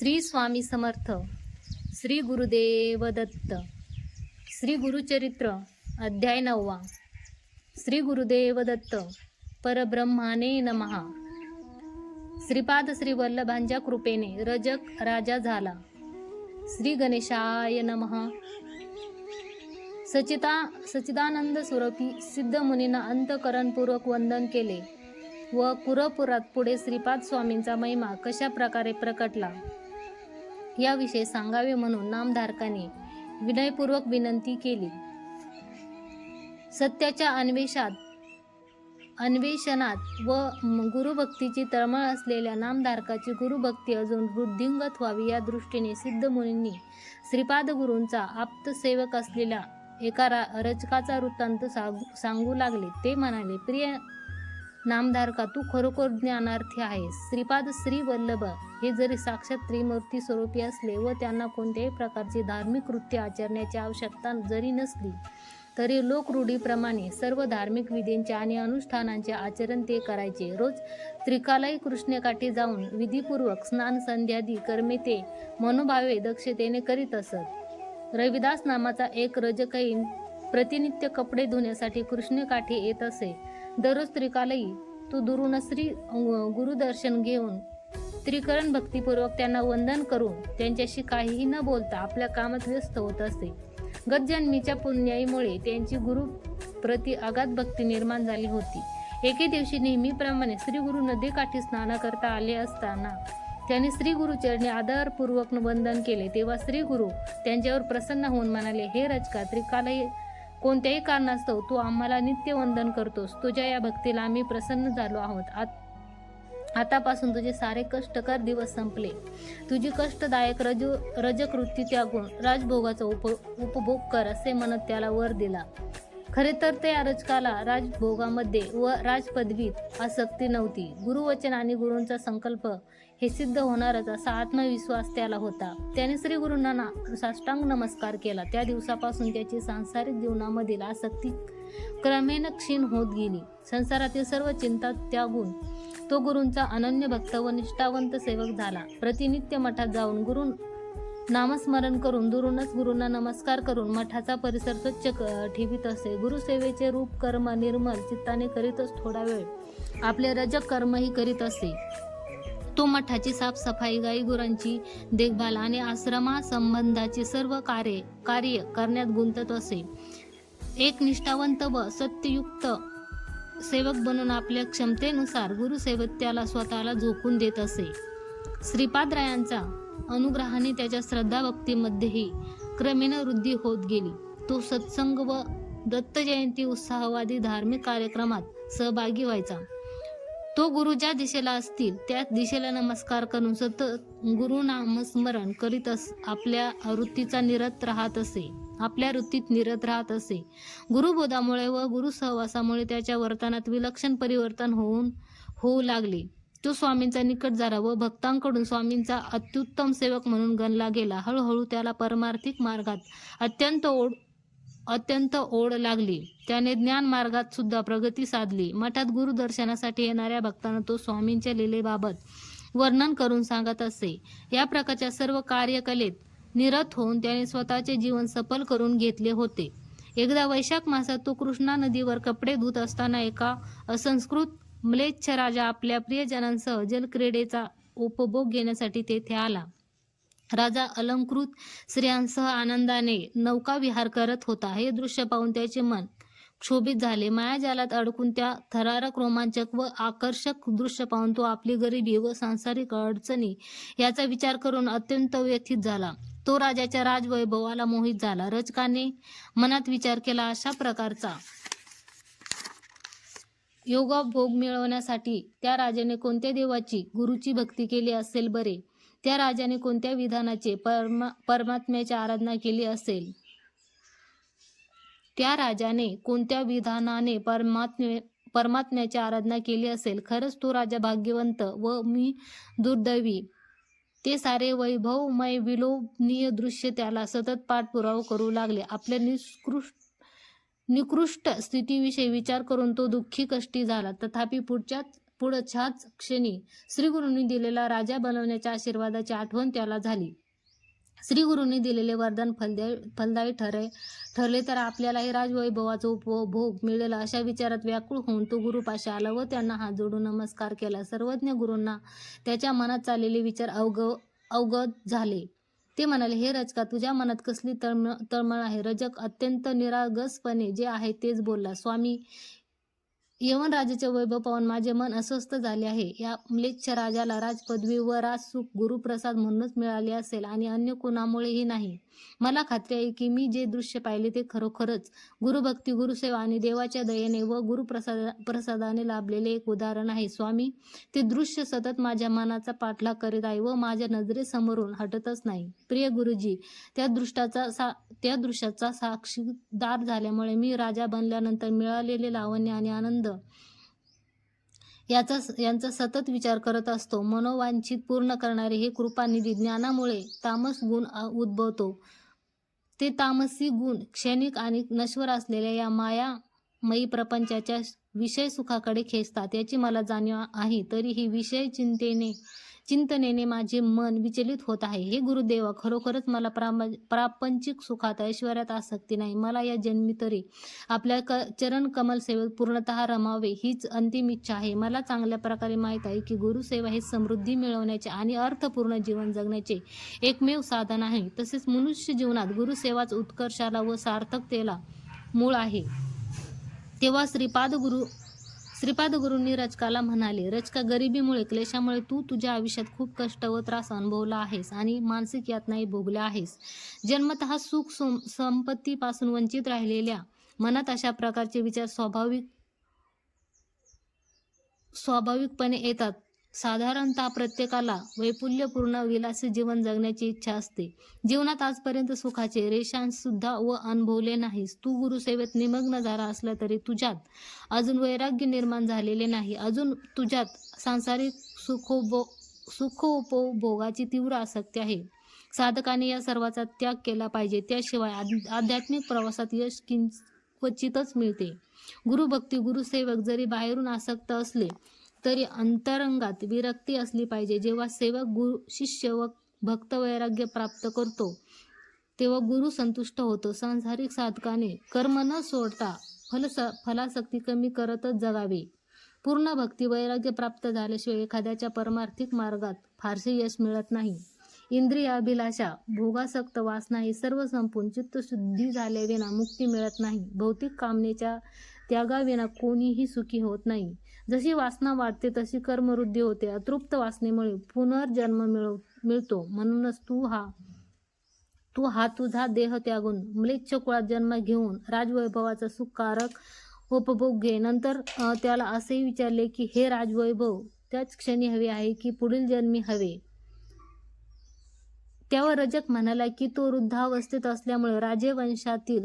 श्री स्वामी समर्थ. श्री गुरुदेव दत्त. श्री गुरुचरित्र अध्याय 9. श्री गुरुदेव दत्त परब्रह्माने नमः. श्रीपाद श्री वल्लभांच्या कृपेने रजक राजा झाला. श्री गणेशाय नमः. सचिदानंद स्वरूपी सिद्ध मुनींना अंतकरणपूर्वक वंदन केले व पुरपुरात पुढे श्रीपाद स्वामींचा महिमा कशा प्रकारे प्रकटला याविषयी सांगावे म्हणून नामधारकाने विनयपूर्वक विनंती केली. सत्याच्या अन्वेषणात व गुरुभक्तीची तळमळ असलेल्या नामधारकाची गुरुभक्ती अजून वृद्धिंगत व्हावी या दृष्टीने सिद्ध मुनींनी श्रीपाद गुरूंचा आप्तसेवक असलेल्या एका रचकाचा वृत्तांत सांगू लागले. ते म्हणाले, प्रिय नामधारका, तू खरोखर ज्ञानार्थी आहेस. श्रीपाद श्री वल्लभ हे जरी साक्षात त्रिमूर्ती स्वरूपी असले व त्यांना कोणत्याही प्रकारची धार्मिक कृत्य आचरण्याची आवश्यकता जरी नसली तरी लोकरूढीप्रमाणे सर्व धार्मिक विधींचे आणि अनुष्ठानांचे आचरण ते करायचे. रोज त्रिकालाई कृष्णेकाठी जाऊन विधीपूर्वक स्नान संध्यादी कर्मे ते मनोभावे दक्षतेने करीत असत. रविदास नामाचा एक रजकही प्रतिनित्य कपडे धुण्यासाठी कृष्णेकाठी येत असे. दररोज त्रिकालही तो दुरून श्री गुरुदर्शन घेऊन त्रिकरण भक्तिपूर्वक त्यांना वंदन करून त्यांच्याशी काहीही न बोलता आपल्या कामात व्यस्त होत असे. गतजन्मीच्या पुण्याईमुळे त्यांची गुरु प्रति अगाध भक्ती निर्माण झाली होती. एके दिवशी नेहमीप्रमाणे श्री गुरु नदीकाठी स्नान करता आले असताना त्यांनी श्री गुरुचरणी आदरपूर्वक वंदन केले. तेव्हा श्री गुरु त्यांच्यावर प्रसन्न होऊन म्हणाले, हे रचका, त्रिकालही कोणत्याही कारणास्तव तू आम्हाला नित्य वंदन करतोस. तुझ्या या भक्तीला आम्ही प्रसन्न झालो आहोत. आतापासून तुझे सारे कष्टकर दिवस संपले. तुझी कष्टदायक रजकृती त्यागून राजभोगाचा उपभोग कर असे म्हणत त्याला वर दिला. खरे तर त्या रचकाला राजभोगामध्ये व राजपदवीत आसक्ती नव्हती. गुरुवचन आणि गुरूंचा संकल्प हे सिद्ध होणारच असा आत्मविश्वास त्याला होता. त्याने श्री गुरूंना साष्टांग नमस्कार केला. त्या दिवसापासून त्याची सांसारिक जीवनामधील आसक्ती क्रमेण क्षीण होत गेली. संसारातील सर्व चिंता त्यागून तो गुरूंचा अनन्य भक्त व निष्ठावंत सेवक झाला. प्रतिनित्य मठात जाऊन गुरु नामस्मरण करून दुरूनच गुरूंना नमस्कार करून मठाचा परिसर स्वच्छ ठेवीत असे. गुरुसेवेचे रूप कर्म निर्मल चित्ताने करीतच थोडा वेळ आपले रजक कर्मही करीत असे. तो मठाची साफसफाई, गाई गुरांची देखभाल आणि आश्रमा संबंधाची सर्व कार्य करण्यात गुंतत असे. एक निष्ठावंत व सत्ययुक्त सेवक बनून आपल्या क्षमतेनुसार गुरुसेवेत त्याला स्वतःला झोकून देत असे. श्रीपादरायांचा अनुग्रहाने त्याच्या श्रद्धाभक्तीमध्येही क्रमेण वृद्धी होत गेली. तो सत्संग व दत्त जयंती उत्साहवादी धार्मिक कार्यक्रमात सहभागी व्हायचा. तो गुरु ज्या दिशेला असतील त्या दिशेला नमस्कार करून सतत गुरुनामस्मरण करीत आपल्या वृत्तीत निरत राहत असे. गुरुबोधामुळे व गुरुसहवासामुळे त्याच्या वर्तनात विलक्षण परिवर्तन होऊ लागले. तो स्वामींचा निकट झाला व भक्तांकडून स्वामींचा अत्युत्तम सेवक म्हणून गणला गेला. हळूहळू त्याला परमार्थिक मार्गात अत्यंत ओढ लागली. त्याने ज्ञान मार्गात सुद्धा प्रगती साधली. मठात गुरुदर्शनासाठी येणाऱ्या भक्तांना तो स्वामींच्या लीलेबाबत वर्णन करून सांगत असे. या प्रकारच्या सर्व कार्यकलेत निरत होऊन त्याने स्वतःचे जीवन सफल करून घेतले होते. एकदा वैशाख मासात तो कृष्णा नदीवर कपडे धुत असताना एका असंस्कृत म्लेच्छ राजा आपल्या प्रियजनांसह जलक्रीडेचा उपभोग घेण्यासाठी तेथे आला. राजा अलंकृत स्त्रियांसह आनंदाने नौकाविहार करत होता. हे दृश्य पाहून त्याचे मन क्षोभित झाले. मायाजालात अडकून त्या थरारक, रोमांचक व आकर्षक दृश्य पाहून तो आपली गरिबी व सांसारिक अडचणी याचा विचार करून अत्यंत व्यथित झाला. तो राजाच्या राजवैभवाला मोहित झाला. रचकाने मनात विचार केला, अशा प्रकारचा योगभोग मिळवण्यासाठी त्या राजाने कोणत्या देवाची, गुरुची भक्ती केली असेल बरे? त्या राजाने कोणत्या विधानाचे परमात्म्याची आराधना केली असेल? त्या राजाने कोणत्या विधानाने परमात्म्याची आराधना केली असेल? खरंच तो राजा भाग्यवंत व मी दुर्दैवी. ते सारे वैभवमय विलोभनीय दृश्य त्याला सतत पाठपुरावा करू लागले. आपल्या निकृष्ट स्थितीविषयी विचार करून तो दुःखी कष्टी झाला. तथापि पुढच्याच पुढच्याच क्षणी श्रीगुरूंनी दिलेला राजा बनवण्याच्या आशीर्वादाची आठवण त्याला झाली. श्रीगुरूंनी दिलेले वरदान फलदायी ठरले तर आपल्यालाही राजवैभवाचा उपभोग मिळेल अशा विचारात व्याकुळ होऊन तो गुरुपाशी आला व त्यांना हात जोडून नमस्कार केला. सर्वज्ञ गुरूंना त्याच्या मनात चाललेले विचार अवगत झाले. ते म्हणाले, हे रजका, तुझ्या मनात कसली तळमळ आहे? रजक अत्यंत निरागसपणे जे आहे तेच बोलला. स्वामी, यवनराजाचे वैभव पाहून माझे मन अस्वस्थ झाले आहे. या म्लेच्छ राजाला राजपदवी व राजसुख गुरुप्रसाद म्हणूनच मिळाले असेल आणि अन्य कोणामुळेही नाही. मला खात्री आहे की मी जे दृश्य पाहिले ते खरोखरच गुरुभक्ती, गुरुसेवा आणि देवाच्या दयेने व गुरुप्रसादाने लाभलेले एक उदाहरण आहे. स्वामी, ते दृश्य सतत माझ्या मनाचा पाठलाग करीत आहे व माझ्या नजरेसमोरून हटतच नाही. प्रिय गुरुजी, त्या दृश्याचा साक्षीदार झाल्यामुळे मी राजा बनल्यानंतर मिळालेले लावण्य आणि आनंद यांचा सतत विचार करत असतो. मनोवांछित पूर्ण करणारे हे कृपानिधी ज्ञानामुळे तामस गुण उद्भवतो. ते तामसी गुण क्षणिक आणि नश्वर असलेल्या या मायामयी प्रपंचाच्या विषय सुखाकडे खेचतात याची मला जाणीव आहे. तरीही विषय चिंतनेने माझे मन विचलित होत आहे. हे गुरुदेवा, खरोखरच मला प्रापंचिक सुखात, ऐश्वर्यात आसक्ती नाही. मला या जन्मी तरी आपल्या चरण कमल सेवेत पूर्णतः रमावे हीच अंतिम इच्छा आहे. मला चांगल्या प्रकारे माहीत आहे की गुरुसेवा हे समृद्धी मिळवण्याचे आणि अर्थपूर्ण जीवन जगण्याचे एकमेव साधन आहे. तसेच मनुष्य जीवनात गुरुसेवाच उत्कर्षाला व सार्थकतेला मूळ आहे. तेव्हा श्रीपाद गुरूंनी रजकाला म्हणाले, रजका, गरिबीमुळे, क्लेशामुळे तू तुझ्या आयुष्यात खूप कष्ट व त्रास अनुभवला आहेस आणि मानसिक यातनाही भोगल्या आहेस. जन्मतः सुख संपत्तीपासून वंचित राहिलेल्या मनात अशा प्रकारचे विचार स्वाभाविकपणे येतात. साधारणतः प्रत्येकाला वैपुल्यपूर्ण विलासी जीवन जगण्याची इच्छा असते. जीवनात आजपर्यंत सुखाचे रेषांश सुद्धा व अनुभवले नाहीस. तू गुरुसेवेत निमग्न झाला असला तरी तुझ्यात अजून वैराग्य निर्माण झालेले नाही. अजून तुझ्यात सांसारिक सुखोपभोगाची तीव्र आसक्ती आहे. साधकाने या सर्वाचा त्याग केला पाहिजे. त्याशिवाय आध्यात्मिक प्रवासात यश क्वचितच मिळते. गुरुभक्ती, गुरुसेवक जरी बाहेरून आसक्त असले तरी अंतरंगात विरक्ती असली पाहिजे. जेव्हा सेवक शिष्य व भक्त वैराग्य प्राप्त करतो तेव्हा गुरु संतुष्ट होतो. सांसारिक साधकाने कर्म न सोडता फलासक्ती कमी करतच जगावे. पूर्ण भक्ती वैराग्य प्राप्त झाल्याशिवाय एखाद्याच्या परमार्थिक मार्गात फारसे यश मिळत नाही. इंद्रिय अभिलाषा, भोगासक्त वासना हे सर्व संपून चित्तशुद्धी झाल्याविना मुक्ती मिळत नाही. भौतिक कामनेच्या त्यागाविना कोणीही सुखी होत नाही. जशी वासना वाढते तशी कर्मवृद्धी होते. अतृप्त वासनेमुळे पुनर्जन्म मिळतो. म्हणूनच तू हा तुझा देह त्यागून म्लेच्छ कुळात जन्म घेऊन राजवैभवाचा सुखकारक उपभोग घे. नंतर त्याला असेही विचारले की हे राजवैभव त्याच क्षणी हवे आहे की पुढील जन्मी हवे? त्यावर रजक म्हणाला की तो वृद्धावस्थेत असल्यामुळे राजवंशातील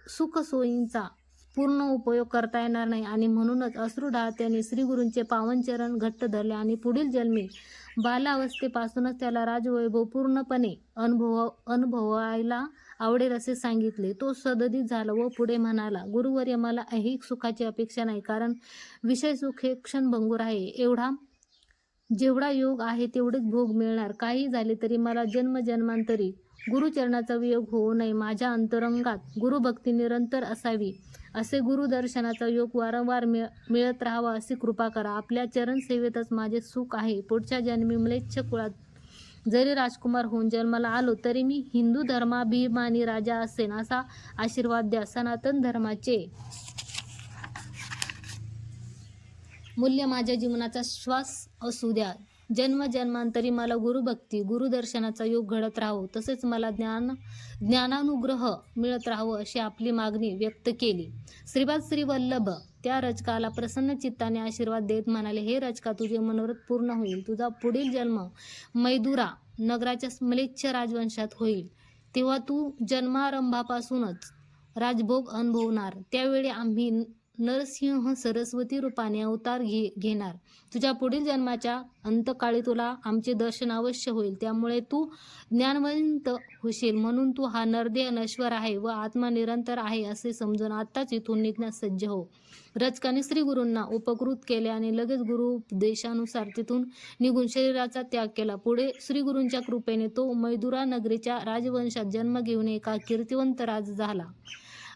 सुखसोयींचा पूर्ण उपयोग करता येणार नाही आणि म्हणूनच अश्रुढाळ त्याने श्रीगुरूंचे पावन चरण घट्ट धरले आणि पुढील जन्मी बालावस्थेपासूनच त्याला राजवैभव पूर्णपणे अनुभवायला आवडेल असे सांगितले. तो सदोदित झाला व पुढे म्हणाला, गुरुवर्य, मला ऐहिक सुखाची अपेक्षा नाही, कारण विषय सुख हे क्षणभंगूर आहे. जेवढा योग आहे तेवढेच भोग मिळणार. काही झाले तरी मला जन्मजन्मांतरी गुरुचरणाचा वियोग होऊ नये. माझ्या अंतरंगात गुरुभक्ती निरंतर असावी. असे गुरुदर्शनाचा योग वारंवार मिळत राहावा अशी कृपा करा. आपल्या चरणसेवेतच माझे सुख आहे. पुढच्या जन्मी म्लेच्छ कुळात जरी राजकुमार होऊन जन्माला आलो तरी मी हिंदू धर्माभिमानी राजा असेन असा आशीर्वाद द्या. सनातन धर्माचे मूल्य माझ्या जीवनाचा श्वास असू द्या. जन्मजन्मांतरी मला गुरुभक्ती, गुरुदर्शनाचा योग घडत राहावं, तसेच मला ज्ञानानुग्रह मिळत राहावं अशी आपली मागणी व्यक्त केली. श्रीपाद श्रीवल्लभ त्या रजकाला प्रसन्न चित्ताने आशीर्वाद देत म्हणाले, हे रजका, तुझे मनोरथ पूर्ण होईल. तुझा पुढील जन्म मैदुरा नगराच्या म्लेच्छ राजवंशात होईल. तेव्हा तू जन्मारंभापासूनच राजभोग अनुभवणार. त्यावेळी आम्ही नरसिंह सरस्वती रूपाने अवतार घेणार. तुझ्या पुढील जन्माच्या अंतकाळी तुला आमचे दर्शन अवश्य होईल. त्यामुळे तू ज्ञानवंत होशील. म्हणून तू हा नरदेह नश्वर आहे व आत्मा निरंतर आहे असे समजून आत्ताच इथून निघण्यास सज्ज हो. रचकाने श्रीगुरूंना उपकृत केले आणि लगेच गुरुपदेशानुसार तिथून निघून शरीराचा त्याग केला. पुढे श्रीगुरूंच्या कृपेने तो मैदुरा नगरीच्या राजवंशात जन्म घेऊन एका कीर्तिवंत राज झाला.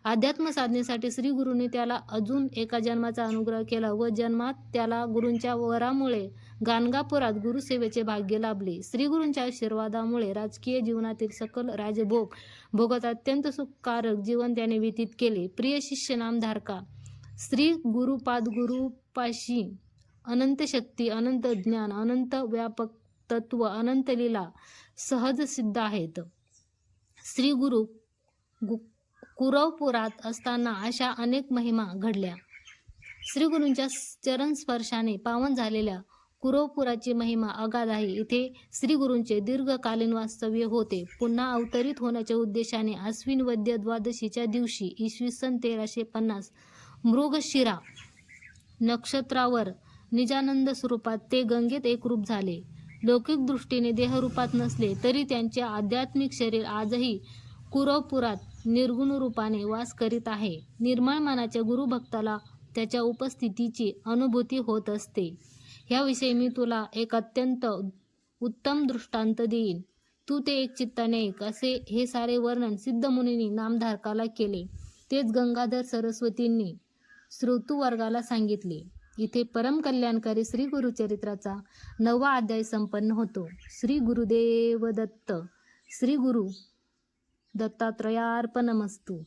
अध्यात्म साधनेसाठी श्रीगुरूंनी त्याला अजून एका जन्माचा अनुग्रह केला व जन्मात त्याला गुरूंच्या वरामुळे गाणगापुरात गुरुसेवेचे भाग्य लाभले. श्रीगुरूंच्या आशीर्वादामुळे राजकीय जीवनातील सकल राजभोग भोगत अत्यंत सुखकारक जीवन त्याने व्यतीत केले. प्रिय शिष्य नामधारका, श्री गुरुपाशी अनंत शक्ती, अनंत ज्ञान, अनंत व्यापक तत्व, अनंत लीला सहज सिद्ध आहेत. श्री गुरु कुरवपुरात असताना अशा अनेक महिमा घडल्या. श्रीगुरूंच्या चरणस्पर्शाने पावन झालेल्या कुरवपुराची महिमा अगाध आहे. इथे श्रीगुरूंचे दीर्घकालीन वास्तव्य होते. पुन्हा अवतरित होण्याच्या उद्देशाने आश्विन वद्य द्वादशीच्या दिवशी इसवी 1350 मृगशिरा नक्षत्रावर निजानंद स्वरूपात ते गंगेत एकरूप झाले. लौकिक दृष्टीने देहरूपात नसले तरी त्यांचे आध्यात्मिक शरीर आजही कुरवपुरात निर्गुण रूपाने वास करीत आहे. निर्मळ मनाच्या गुरुभक्ताला त्याच्या उपस्थितीची अनुभूती होत असते. ह्याविषयी मी तुला एक अत्यंत उत्तम दृष्टांत देईन. तू ते एक चित्ताने ऐक. असे हे सारे वर्णन सिद्धमुनींनी नामधारकाला केले. तेच गंगाधर सरस्वतींनी श्रोतृवर्गाला सांगितले. इथे परम कल्याणकारी श्री गुरुचरित्राचा 9वा अध्याय संपन्न होतो. श्री गुरुदेव दत्त. श्री गुरु दत्तात्रयार्पणमस्तु.